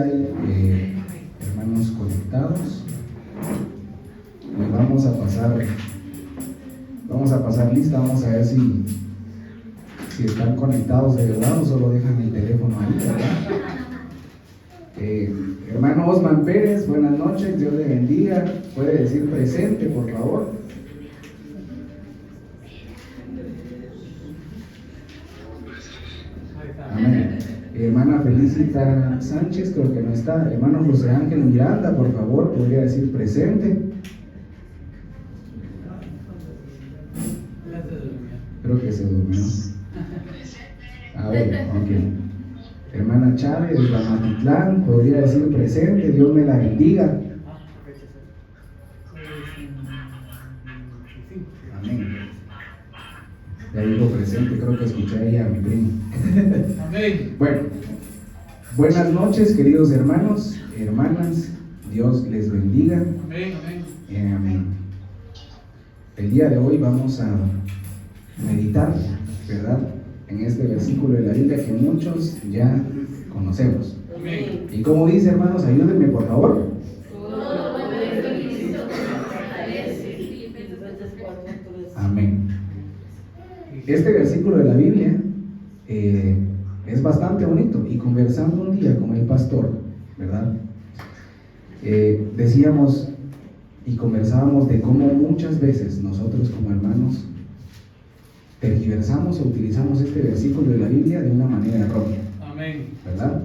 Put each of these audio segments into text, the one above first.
Hermanos conectados, y vamos a pasar lista. Vamos a ver si están conectados de verdad o solo dejan el teléfono ahí, ¿verdad? Hermano Osman Pérez, buenas noches, Dios le bendiga. Puede decir presente, por favor. Amén. Hermana Felicita Sánchez, creo que no está. Hermano José Ángel Miranda, por favor, podría decir presente. Creo que se durmió. A ver, ok. Hermana Chávez de Matitlán, podría decir presente. Dios me la bendiga. Amén. Ya digo presente, creo que escuché ahí a mi primo. Amén. Bueno, buenas noches, queridos hermanos, hermanas. Dios les bendiga. Amén, amén. Amén. El día de hoy vamos a meditar, ¿verdad?, en este versículo de la Biblia que muchos ya conocemos. Amén. Y como dice, hermanos, ayúdenme por favor. Amén. Este versículo de la Biblia es bastante bonito, y conversando un día con el pastor, ¿verdad? Decíamos y conversábamos de cómo muchas veces nosotros como hermanos tergiversamos o utilizamos este versículo de la Biblia de una manera errónea. Amén. ¿Verdad?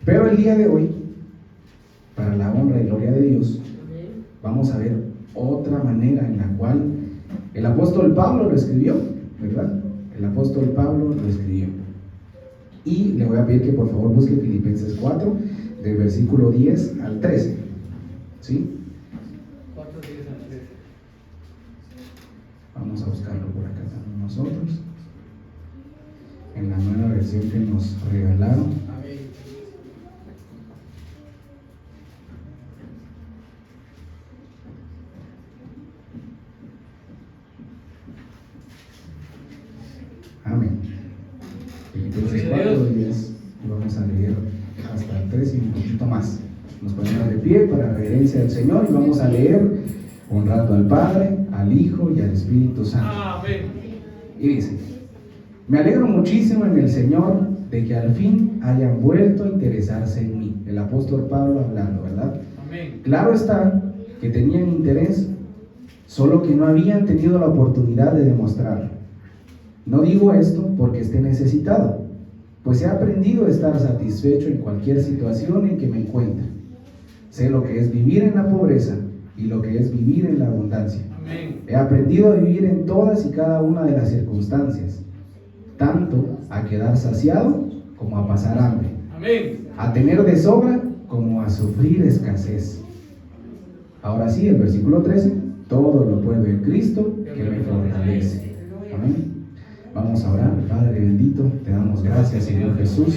Pero el día de hoy, para la honra y gloria de Dios, vamos a ver otra manera en la cual el apóstol Pablo lo escribió, ¿verdad? El apóstol Pablo lo escribió. Y le voy a pedir que por favor busque Filipenses 4, del versículo 10 al 13. ¿Sí? 4, 10 al 13. Vamos a buscarlo por acá también nosotros, en la nueva versión que nos regalaron. Amén. Amén. Filipenses 4, 10, y vamos a leer hasta el 13 y un poquito más. Nos ponemos de pie para reverencia del Señor y vamos a leer honrando al Padre, al Hijo y al Espíritu Santo. Amén. Y dice: me alegro muchísimo en el Señor de que al fin hayan vuelto a interesarse en mí. El apóstol Pablo hablando, ¿verdad? Amén. Claro está que tenían interés, solo que no habían tenido la oportunidad de demostrarlo. No digo esto porque esté necesitado, pues he aprendido a estar satisfecho en cualquier situación en que me encuentre. Sé lo que es vivir en la pobreza y lo que es vivir en la abundancia. Amén. He aprendido a vivir en todas y cada una de las circunstancias, tanto a quedar saciado como a pasar hambre, Amén. a tener de sobra como a sufrir escasez. Ahora sí, el versículo 13: todo lo puedo en Cristo que me fortalece. Amén. Vamos a orar. Padre bendito, te damos gracias, Señor Jesús,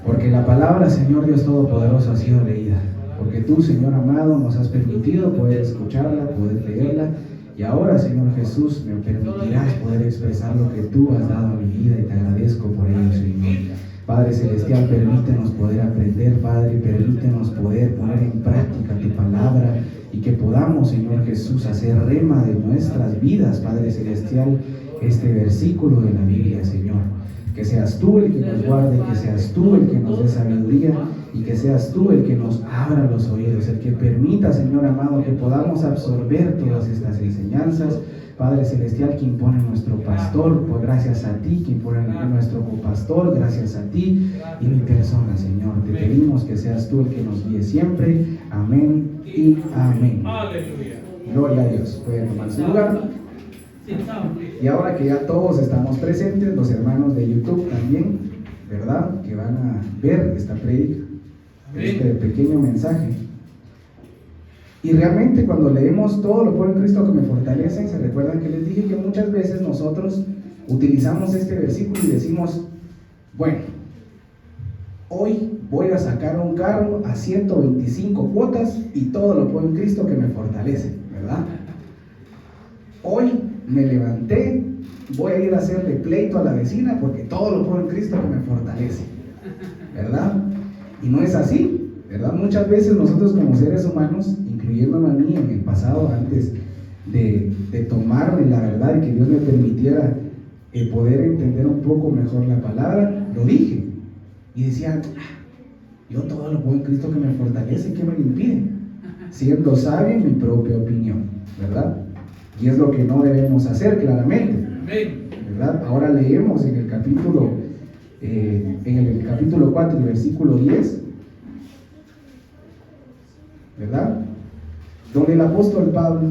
porque la palabra, Señor Dios Todopoderoso, ha sido leída, porque tú, Señor amado, nos has permitido poder escucharla, poder leerla, y ahora, Señor Jesús, me permitirás poder expresar lo que tú has dado a mi vida, y te agradezco por ello, Señor. Padre Celestial, permítenos poder aprender, Padre, permítenos poder poner en práctica tu palabra, y que podamos, Señor Jesús, hacer rema de nuestras vidas, Padre Celestial, este versículo de la Biblia, Señor. Que seas tú el que nos guarde, que seas tú el que nos dé sabiduría, y que seas tú el que nos abra los oídos, el que permita, Señor amado, que podamos absorber todas estas enseñanzas. Padre Celestial, que impone nuestro pastor, pues gracias a ti, que impone nuestro copastor, gracias a ti y mi persona, Señor. Te pedimos que seas tú el que nos guíe siempre. Amén y amén. Aleluya. Gloria a Dios. Pueden tomar su lugar. Y ahora que ya todos estamos presentes, los hermanos de YouTube también, ¿verdad?, que van a ver esta prédica, este pequeño mensaje. Y realmente cuando leemos todo lo puedo en Cristo que me fortalece, se recuerdan que les dije que muchas veces nosotros utilizamos este versículo y decimos: bueno, hoy voy a sacar un carro a 125 cuotas y todo lo puedo en Cristo que me fortalece, ¿verdad? Hoy me levanté, voy a ir a hacerle pleito a la vecina porque todo lo puedo en Cristo que me fortalece, ¿verdad? Y no es así, ¿verdad? Muchas veces nosotros como seres humanos, incluyéndome a mí en el pasado, antes de tomarme la verdad y que Dios me permitiera poder entender un poco mejor la palabra, lo dije. Y decía, yo todo lo puedo en Cristo que me fortalece, ¿qué me lo impide? Siendo sabio en mi propia opinión, ¿verdad? Y es lo que no debemos hacer, claramente, ¿verdad? Ahora leemos en el capítulo 4 y versículo 10, ¿verdad? Donde el apóstol Pablo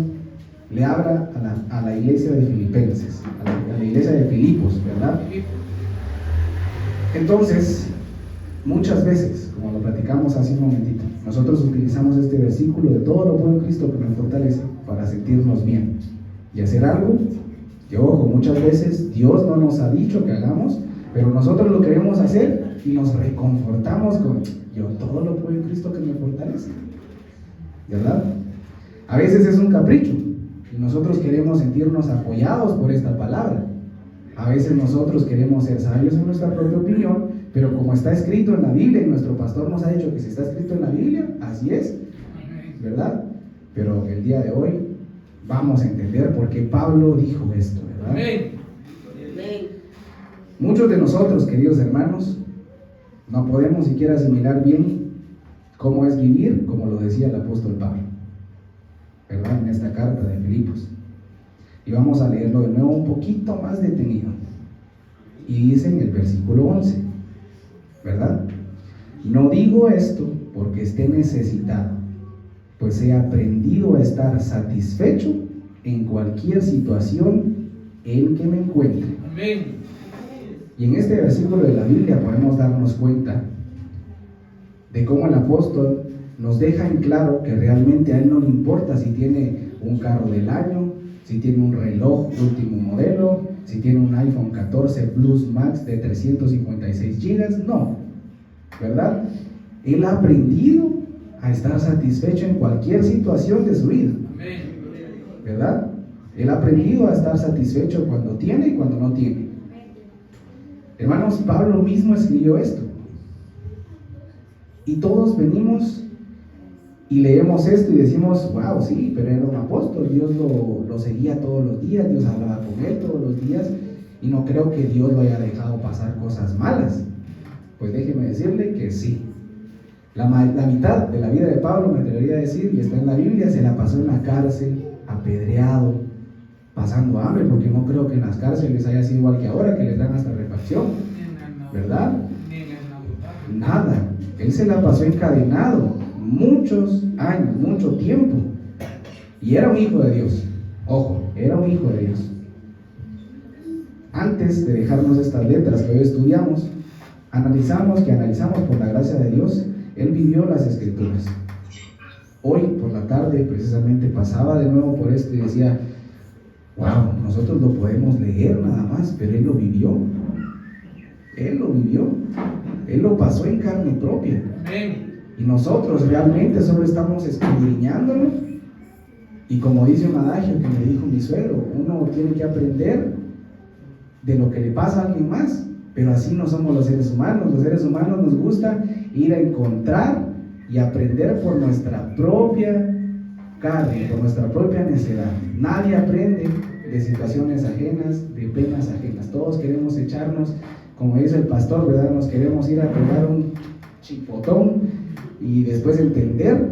le habla a la iglesia de Filipenses, a la iglesia de Filipos, ¿verdad? Entonces, muchas veces, como lo platicamos hace un momentito, nosotros utilizamos este versículo de todo lo puedo en Cristo que me fortalece para sentirnos bien y hacer algo que, ojo, muchas veces Dios no nos ha dicho que hagamos, pero nosotros lo queremos hacer y nos reconfortamos con yo todo lo puedo en Cristo que me fortalece, ¿verdad? A veces es un capricho y nosotros queremos sentirnos apoyados por esta palabra. A veces nosotros queremos ser sabios en nuestra propia opinión, pero como está escrito en la Biblia y nuestro pastor nos ha dicho que si está escrito en la Biblia, así es, ¿verdad? Pero el día de hoy vamos a entender por qué Pablo dijo esto, ¿verdad? Muchos de nosotros, queridos hermanos, no podemos siquiera asimilar bien cómo es vivir, como lo decía el apóstol Pablo, ¿verdad? En esta carta de Filipos. Y vamos a leerlo de nuevo un poquito más detenido. Y dice en el versículo 11, ¿verdad? No digo esto porque esté necesitado, pues he aprendido a estar satisfecho en cualquier situación en que me encuentre. Amén. Y en este versículo de la Biblia podemos darnos cuenta de cómo el apóstol nos deja en claro que realmente a él no le importa si tiene un carro del año, si tiene un reloj de último modelo, si tiene un iPhone 14 Plus Max de 356 GB, no, ¿verdad? Él ha aprendido a estar satisfecho en cualquier situación de su vida, ¿verdad? Él ha aprendido a estar satisfecho cuando tiene y cuando no tiene. Hermanos, Pablo mismo escribió esto. Y todos venimos y leemos esto y decimos, wow, sí, pero era un apóstol, Dios lo seguía todos los días, Dios hablaba con él todos los días, y no creo que Dios lo haya dejado pasar cosas malas. Pues déjeme decirle que sí. La mitad de la vida de Pablo, me atrevería a decir, y está en la Biblia, se la pasó en la cárcel, apedreado, pasando hambre, porque no creo que en las cárceles haya sido igual que ahora, que les dan hasta refacción, ¿verdad? Nada. Él se la pasó encadenado muchos años, mucho tiempo, y era un hijo de Dios. Ojo, era un hijo de Dios. Antes de dejarnos estas letras que hoy estudiamos, analizamos por la gracia de Dios, él vivió las Escrituras. Hoy por la tarde precisamente pasaba de nuevo por esto y decía, wow, nosotros lo podemos leer nada más, pero él lo vivió. Él lo vivió. Él lo pasó en carne propia. Y nosotros realmente solo estamos escudriñándolo. Y como dice un adagio que me dijo mi suegro, uno tiene que aprender de lo que le pasa a alguien más. Pero así no somos los seres humanos. Los seres humanos nos gusta ir a encontrar y aprender por nuestra propia carne, por nuestra propia necedad. Nadie aprende de situaciones ajenas, de penas ajenas. Todos queremos echarnos, como dice el pastor, ¿verdad? Nos queremos ir a pegar un chipotón y después entender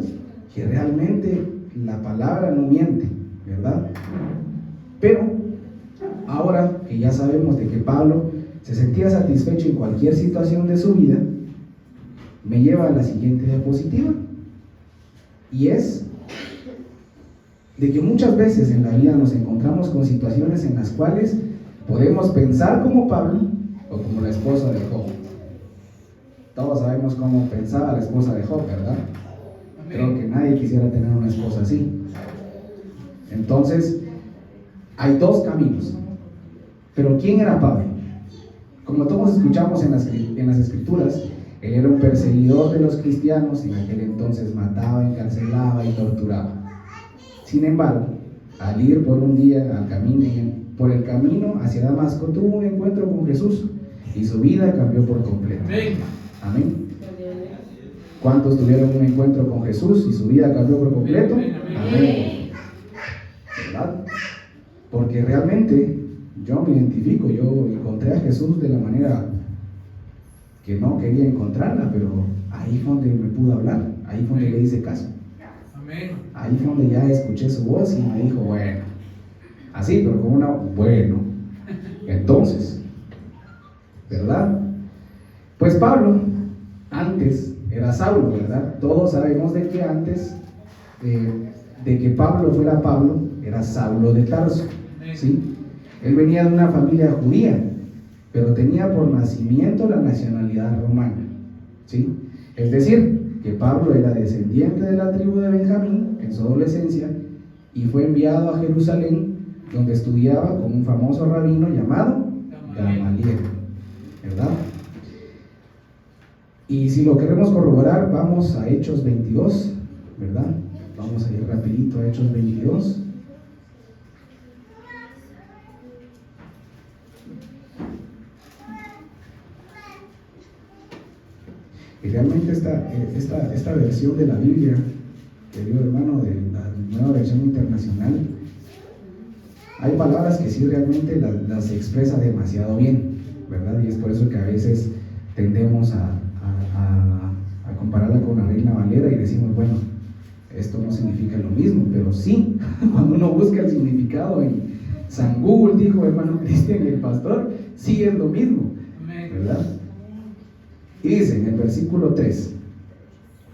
que realmente la palabra no miente, ¿verdad? Pero ahora que ya sabemos de que Pablo se sentía satisfecho en cualquier situación de su vida, me lleva a la siguiente diapositiva, y es de que muchas veces en la vida nos encontramos con situaciones en las cuales podemos pensar como Pablo o como la esposa de Job. Todos sabemos cómo pensaba la esposa de Job, ¿verdad? Creo que nadie quisiera tener una esposa así. Entonces, hay dos caminos. Pero ¿quién era Pablo? Como todos escuchamos en las Escrituras, él era un perseguidor de los cristianos, en aquel entonces mataba, encarcelaba y torturaba. Sin embargo, al ir por un día por el camino hacia Damasco, tuvo un encuentro con Jesús y su vida cambió por completo. Amén. ¿Cuántos tuvieron un encuentro con Jesús y su vida cambió por completo? Amén. ¿Verdad? Porque realmente yo me identifico, yo encontré a Jesús de la manera que no quería encontrarla, pero ahí fue donde me pudo hablar, ahí fue donde le hice caso. Ahí fue donde ya escuché su voz y me dijo, bueno, así, pero con una, bueno, entonces, ¿verdad? Pues Pablo, antes era Saulo, ¿verdad? Todos sabemos de que antes de que Pablo fuera Pablo, era Saulo de Tarso, ¿sí? Él venía de una familia judía, pero tenía por nacimiento la nacionalidad romana, ¿sí? Es decir, que Pablo era descendiente de la tribu de Benjamín en su adolescencia y fue enviado a Jerusalén, donde estudiaba con un famoso rabino llamado Gamaliel, ¿verdad? Y si lo queremos corroborar, vamos a Hechos 22, ¿verdad? Vamos a ir rapidito a Hechos 22. Y realmente esta versión de la Biblia, querido hermano, de la nueva versión internacional, hay palabras que sí realmente las expresa demasiado bien, ¿verdad? Y es por eso que a veces tendemos a compararla con la Reina Valera y decimos, bueno, esto no significa lo mismo, pero sí, cuando uno busca el significado en San Google, dijo hermano Cristian, el pastor, sí es lo mismo, ¿verdad? Y dice en el versículo 3,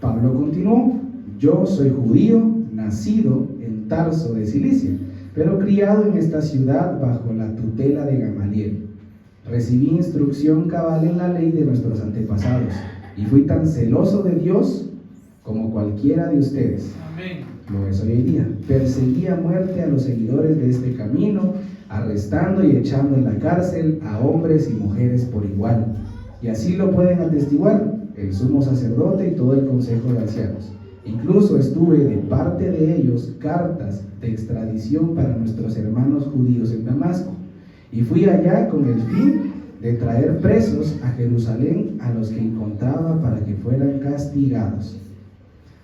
Pablo continuó, yo soy judío, nacido en Tarso de Cilicia, pero criado en esta ciudad bajo la tutela de Gamaliel. Recibí instrucción cabal en la ley de nuestros antepasados, y fui tan celoso de Dios como cualquiera de ustedes. Amén. Lo es hoy en día. Perseguí a muerte a los seguidores de este camino, arrestando y echando en la cárcel a hombres y mujeres por igual. Y así lo pueden atestiguar el sumo sacerdote y todo el consejo de ancianos. Incluso estuve de parte de ellos cartas de extradición para nuestros hermanos judíos en Damasco. Y fui allá con el fin de traer presos a Jerusalén a los que encontraba para que fueran castigados.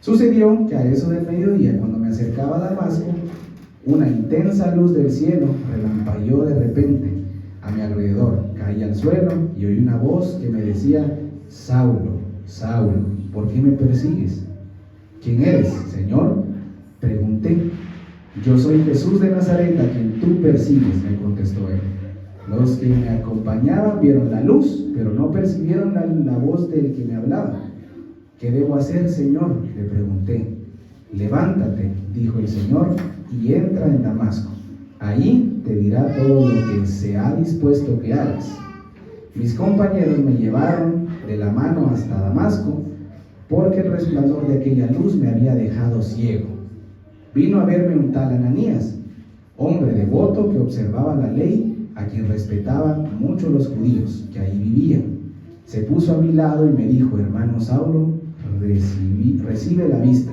Sucedió que a eso del mediodía, cuando me acercaba a Damasco, una intensa luz del cielo relampagueó de repente a mi alrededor. Caí al suelo y oí una voz que me decía, Saulo, Saulo, ¿por qué me persigues? ¿Quién eres, Señor? Pregunté. Yo soy Jesús de Nazaret, a quien tú persigues, me contestó él. Los que me acompañaban vieron la luz, pero no percibieron la voz del que me hablaba. ¿Qué debo hacer, Señor?, le pregunté. Levántate, dijo el Señor, y entra en Damasco. Ahí te dirá todo lo que se ha dispuesto que hagas. Mis compañeros me llevaron de la mano hasta Damasco, porque el resplandor de aquella luz me había dejado ciego. Vino a verme un tal Ananías, hombre devoto que observaba la ley, a quien respetaban mucho los judíos que ahí vivían. Se puso a mi lado y me dijo, hermano Saulo, recibe la vista.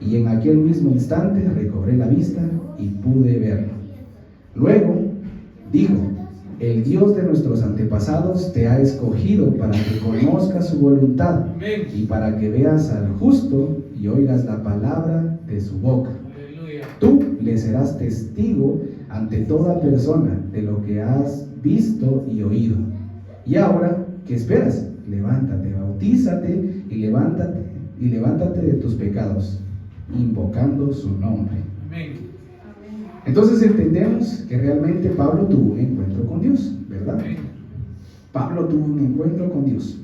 Y en aquel mismo instante recobré la vista y pude verlo. Luego dijo, el Dios de nuestros antepasados te ha escogido para que conozcas su voluntad y para que veas al justo y oigas la palabra de su boca. Tú le serás testigo ante toda persona de lo que has visto y oído. Y ahora, ¿qué esperas? Levántate, bautízate y levántate de tus pecados, invocando su nombre. Amén. Entonces entendemos que realmente Pablo tuvo un encuentro con Dios, ¿verdad? Amén. Pablo tuvo un encuentro con Dios.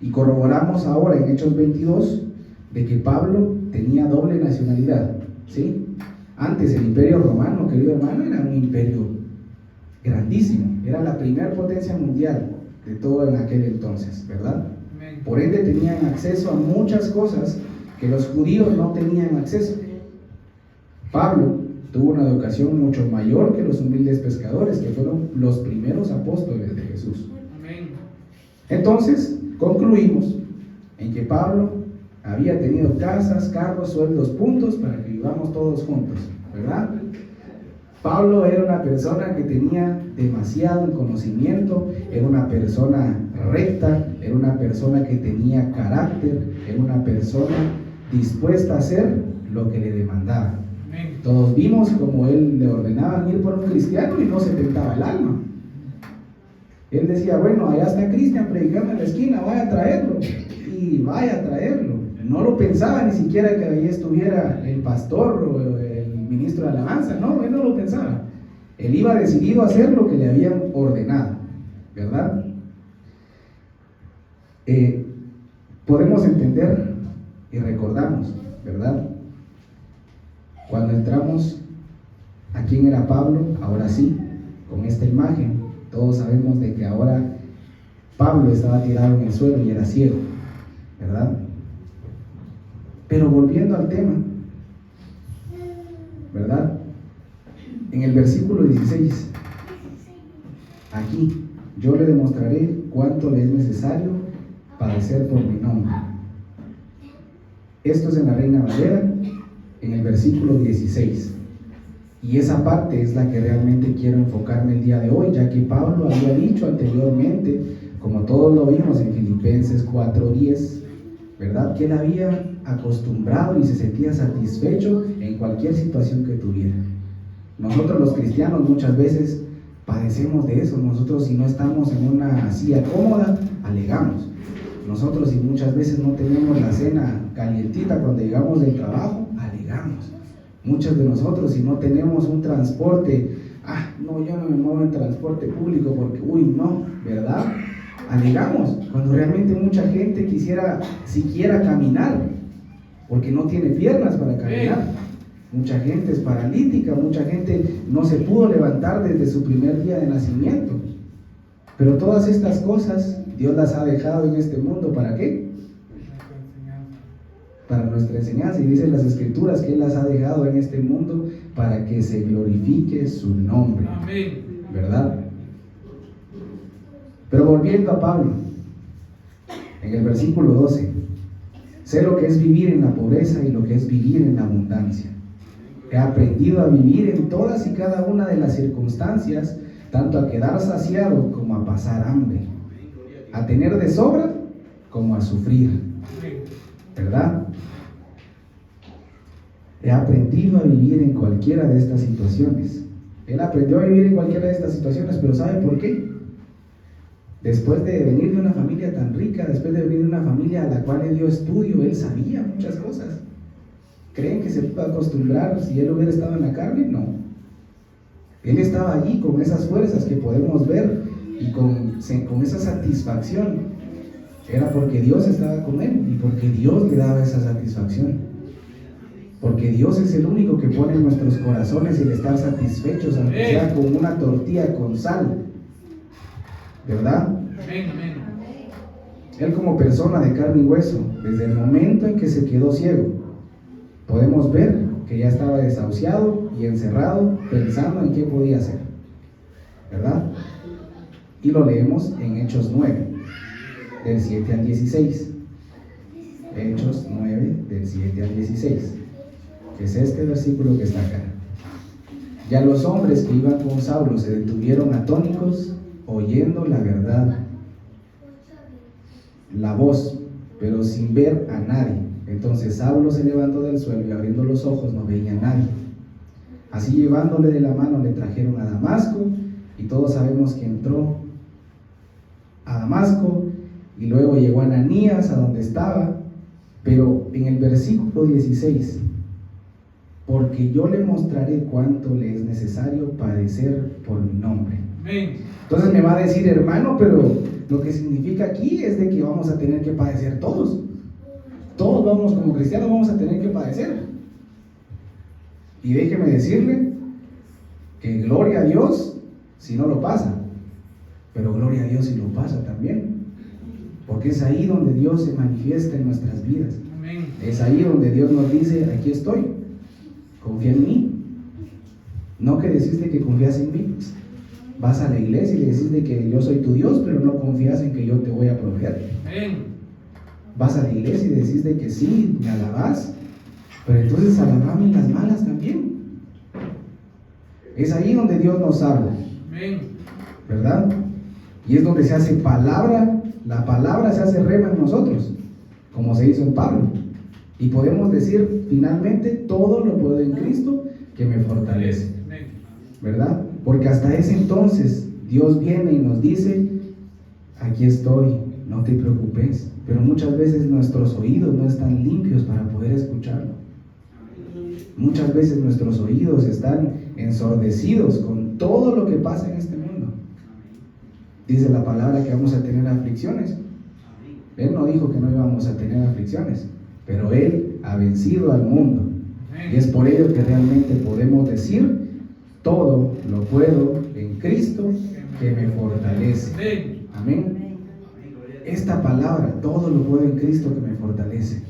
Y corroboramos ahora en Hechos 22 de que Pablo tenía doble nacionalidad, ¿sí? Antes el imperio romano, querido hermano, era un imperio grandísimo, era la primera potencia mundial de todo en aquel entonces, ¿verdad? Amén. Por ende tenían acceso a muchas cosas que los judíos no tenían acceso. Pablo tuvo una educación mucho mayor que los humildes pescadores, que fueron los primeros apóstoles de Jesús. Amén. Entonces, concluimos en que Pablo había tenido casas, carros, sueldos, puntos para que vivamos todos juntos, ¿verdad? Pablo era una persona que tenía demasiado conocimiento, era una persona recta, era una persona que tenía carácter, era una persona dispuesta a hacer lo que le demandaba. Todos vimos como él le ordenaban ir por un cristiano y no se tentaba el alma. Él decía, bueno, allá está Cristian predicando en la esquina, vaya a traerlo. Y vaya a traerlo. No lo pensaba ni siquiera que ahí estuviera el pastor o el ministro de alabanza. No, él no lo pensaba. Él iba decidido a hacer lo que le habían ordenado, ¿verdad? Podemos entender y recordamos, ¿verdad? Cuando entramos a quién era Pablo, ahora sí, con esta imagen, todos sabemos de que ahora Pablo estaba tirado en el suelo y era ciego, ¿verdad? Pero volviendo al tema, ¿verdad? En el versículo 16, aquí, yo le demostraré cuánto le es necesario padecer por mi nombre. Esto es en la Reina Valera, en el versículo 16. Y esa parte es la que realmente quiero enfocarme el día de hoy, ya que Pablo había dicho anteriormente, como todos lo vimos en Filipenses 4:10, ¿verdad? Que él había acostumbrado y se sentía satisfecho en cualquier situación que tuviera. Nosotros los cristianos muchas veces padecemos de eso. Nosotros, si no estamos en una silla cómoda, alegamos. Nosotros, si muchas veces no tenemos la cena calientita cuando llegamos del trabajo, alegamos. Muchos de nosotros, si no tenemos un transporte, no, yo no me muevo en transporte público porque, no, ¿verdad? Alegamos, cuando realmente mucha gente quisiera siquiera caminar, porque no tiene piernas para caminar. Mucha gente es paralítica, mucha gente no se pudo levantar desde su primer día de nacimiento. Pero todas estas cosas Dios las ha dejado en este mundo, ¿para qué? Para nuestra enseñanza, y dicen las escrituras que Él las ha dejado en este mundo para que se glorifique su nombre. Amén. ¿Verdad? Pero volviendo a Pablo, en el versículo 12, sé lo que es vivir en la pobreza y lo que es vivir en la abundancia. He aprendido a vivir en todas y cada una de las circunstancias, tanto a quedar saciado como a pasar hambre, a tener de sobra como a sufrir, ¿verdad? He aprendido a vivir en cualquiera de estas situaciones. Él aprendió a vivir en cualquiera de estas situaciones, pero ¿sabe por qué? Después de venir de una familia tan rica, después de venir de una familia a la cual le dio estudio, él sabía muchas cosas. ¿Creen que se pudo acostumbrar si él hubiera estado en la carne? No. Él estaba allí con esas fuerzas que podemos ver y con esa satisfacción. Era porque Dios estaba con él y porque Dios le daba esa satisfacción. Porque Dios es el único que pone en nuestros corazones el estar satisfechos, aunque sea con una tortilla con sal, ¿verdad? Él, como persona de carne y hueso, desde el momento en que se quedó ciego, podemos ver que ya estaba desahuciado y encerrado pensando en qué podía hacer, ¿verdad? Y lo leemos en Hechos 9, del 7 al 16. Hechos 9, del 7 al 16, que es este versículo que está acá. Ya los hombres que iban con Saulo se detuvieron atónitos, oyendo la verdad, la voz, pero sin ver a nadie. Entonces Saulo se levantó del suelo y abriendo los ojos no veía a nadie. Así, llevándole de la mano, le trajeron a Damasco, y todos sabemos que entró a Damasco y luego llegó a Ananías, a donde estaba. Pero en el versículo 16, porque yo le mostraré cuánto le es necesario padecer por mi nombre. Entonces me va a decir, hermano, pero lo que significa aquí es de que vamos a tener que padecer todos. Todos vamos, como cristianos, vamos a tener que padecer. Y déjeme decirle que gloria a Dios si no lo pasa, pero gloria a Dios si lo pasa también, porque es ahí donde Dios se manifiesta en nuestras vidas. Amén. Es ahí donde Dios nos dice, aquí estoy, confía en mí. No que decís de que confías en mí, vas a la iglesia y le decís de que yo soy tu Dios, pero no confías en que yo te voy a proveer. Amén. Vas a la iglesia y decís de que sí, me alabás, pero entonces alabame en las malas también. Es ahí donde Dios nos habla, Amén. ¿verdad? Y es donde se hace palabra, la palabra se hace rema en nosotros, como se hizo en Pablo. Y podemos decir finalmente, todo lo puedo en Cristo que me fortalece, Amén. ¿verdad? Porque hasta ese entonces Dios viene y nos dice, aquí estoy, no te preocupes. Pero muchas veces nuestros oídos no están limpios para poder escucharlo. Muchas veces nuestros oídos están ensordecidos con todo lo que pasa en este mundo. Dice la palabra que vamos a tener aflicciones. Él no dijo que no íbamos a tener aflicciones, pero Él ha vencido al mundo. Y es por ello que realmente podemos decir, todo lo puedo en Cristo que me fortalece. Amén. Esta palabra, todo lo puedo en Cristo que me fortalece.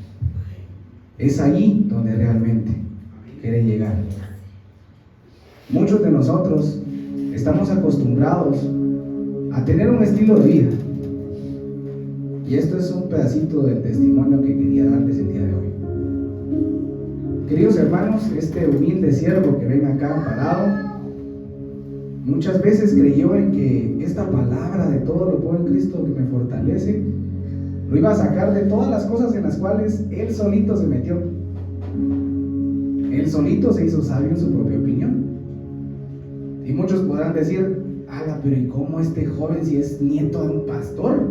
Es allí donde realmente quiere llegar. Muchos de nosotros estamos acostumbrados a tener un estilo de vida. Y esto es un pedacito del testimonio que quería darles el día de hoy. Queridos hermanos, este humilde siervo que ven acá parado, muchas veces creyó en que esta palabra de todo lo puedo en Cristo que me fortalece, lo iba a sacar de todas las cosas en las cuales él solito se metió. Él solito se hizo sabio en su propia opinión. Y muchos podrán decir, pero ¿y cómo este joven, si es nieto de un pastor,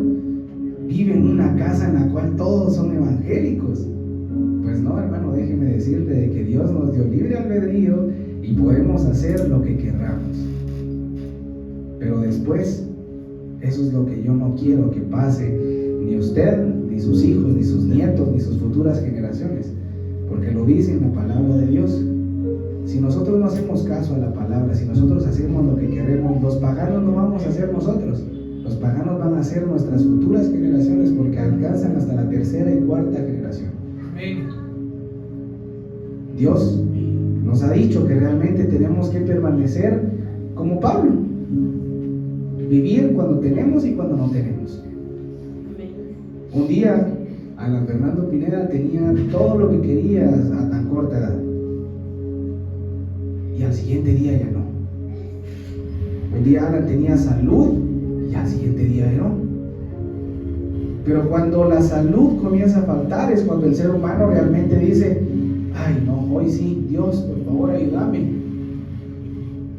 vive en una casa en la cual todos son evangélicos? Pues no, hermano, déjeme decirle de que Dios nos dio libre albedrío y podemos hacer lo que querramos. Pero después, eso es lo que yo no quiero que pase ni usted, ni sus hijos, ni sus nietos, ni sus futuras generaciones, porque lo dice en la palabra de Dios. Si nosotros no hacemos caso a la palabra, si nosotros hacemos lo que queremos, los paganos no vamos a ser nosotros, los paganos van a ser nuestras futuras generaciones, porque alcanzan hasta la tercera y cuarta generación. Dios nos ha dicho que realmente tenemos que permanecer como Pablo, vivir cuando tenemos y cuando no tenemos. Un día Alan Fernando Pineda tenía todo lo que quería a tan corta edad, y al siguiente día ya no. Un día Alan tenía salud y al siguiente día ya no. Pero cuando la salud comienza a faltar es cuando el ser humano realmente dice, ay no, hoy sí, Dios, por favor ayúdame,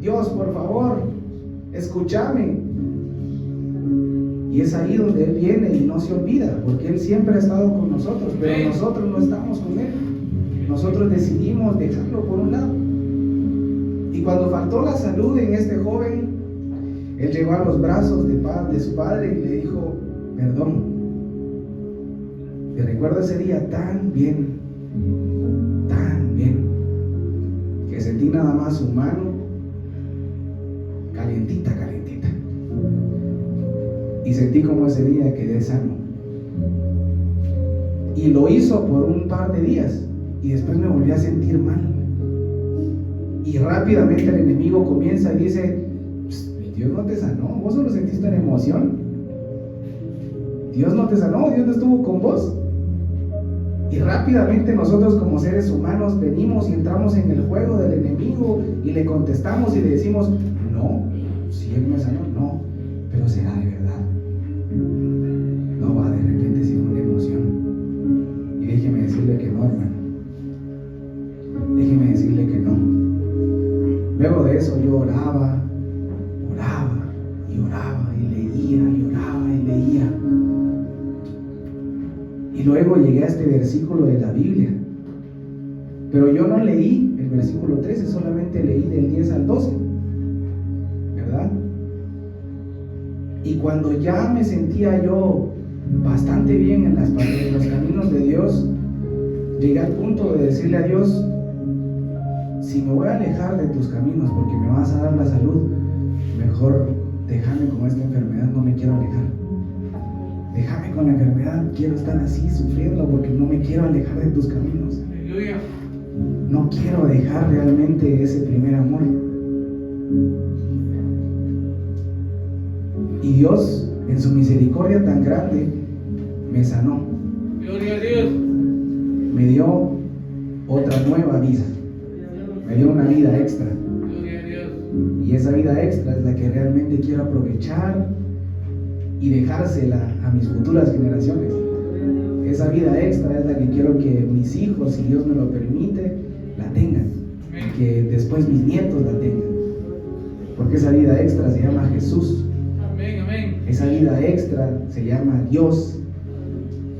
Dios, por favor escúchame. Y es ahí donde Él viene y no se olvida, porque Él siempre ha estado con nosotros, pero nosotros no estamos con Él. Nosotros decidimos dejarlo por un lado. Y cuando faltó la salud en este joven, él llegó a los brazos de su padre y le dijo, perdón, te recuerdo ese día tan bien, que sentí nada más su mano calientita, y sentí como ese día quedé sano. Y lo hizo por un par de días y después me volví a sentir mal. Y rápidamente el enemigo comienza y dice, Dios no te sanó, vos solo sentiste una emoción. Dios no te sanó, Dios no estuvo con vos. Y rápidamente nosotros como seres humanos venimos y entramos en el juego del enemigo y le contestamos y le decimos, no, si Él me sanó, no, pero será de verdad. No va, de repente si fue una emoción. Y déjeme decirle que no, hermano. Déjeme decirle que no. Luego de eso yo oraba y leía, y oraba y leía. Y luego llegué a este versículo de la Biblia. Pero yo no leí el versículo 13, solamente leí del 10 al 12. ¿Verdad? Y cuando ya me sentía yo bastante bien en los caminos de Dios, llegué al punto de decirle a Dios, si me voy a alejar de tus caminos porque me vas a dar la salud, mejor déjame con esta enfermedad, no me quiero alejar. Déjame con la enfermedad, quiero estar así sufriendo porque no me quiero alejar de tus caminos. Aleluya. No quiero dejar realmente ese primer amor. Y Dios, en su misericordia tan grande, me sanó. Gloria a Dios. Me dio otra nueva vida. Me dio una vida extra. Gloria a Dios. esa vida extra es la que realmente quiero aprovechar y dejársela a mis futuras generaciones. Esa vida extra es la que quiero que mis hijos, si Dios me lo permite, la tengan. Y que después mis nietos la tengan. Porque esa vida extra se llama Jesús. Amén, amén. Esa vida extra se llama Dios.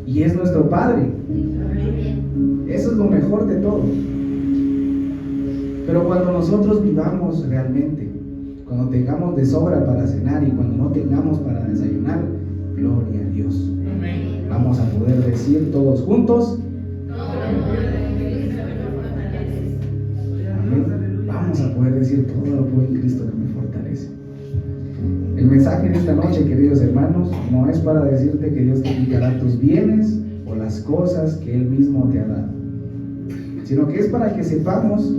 Y es nuestro Padre. Eso es lo mejor de todo. Pero cuando nosotros vivamos realmente, cuando tengamos de sobra para cenar y cuando no tengamos para desayunar, gloria a Dios. Amén. Vamos a poder decir todos juntos, amén. Vamos a poder decir todo lo puedo en Cristo que me fortalece. El mensaje de esta noche, queridos hermanos, no es para decirte que Dios te quitará tus bienes o las cosas que Él mismo te ha dado, sino que es para que sepamos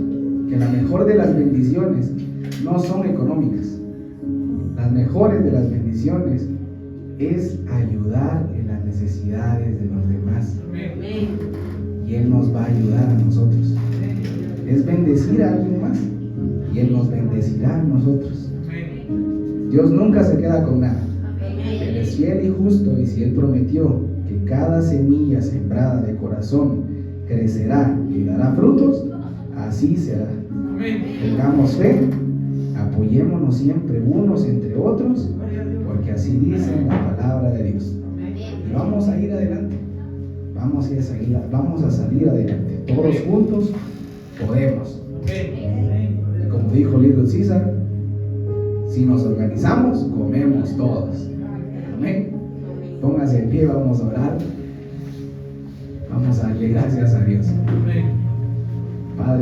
que la mejor de las bendiciones no son económicas. Las mejores de las bendiciones es ayudar en las necesidades de los demás. Amén. Y Él nos va a ayudar a nosotros. Es bendecir a alguien más y Él nos bendecirá a nosotros. Amén. Dios nunca se queda con nada. Él es fiel y justo, y si Él prometió que cada semilla sembrada de corazón crecerá y dará frutos, así será. Amén. Tengamos fe, apoyémonos siempre unos entre otros, porque así dice la palabra de Dios. Y vamos a ir adelante, vamos a salir adelante. Todos juntos podemos. Amén. Y como dijo Little Caesar, si nos organizamos, comemos todos. Amén. Póngase en pie, vamos a orar. Vamos a darle gracias a Dios. Amén. Padre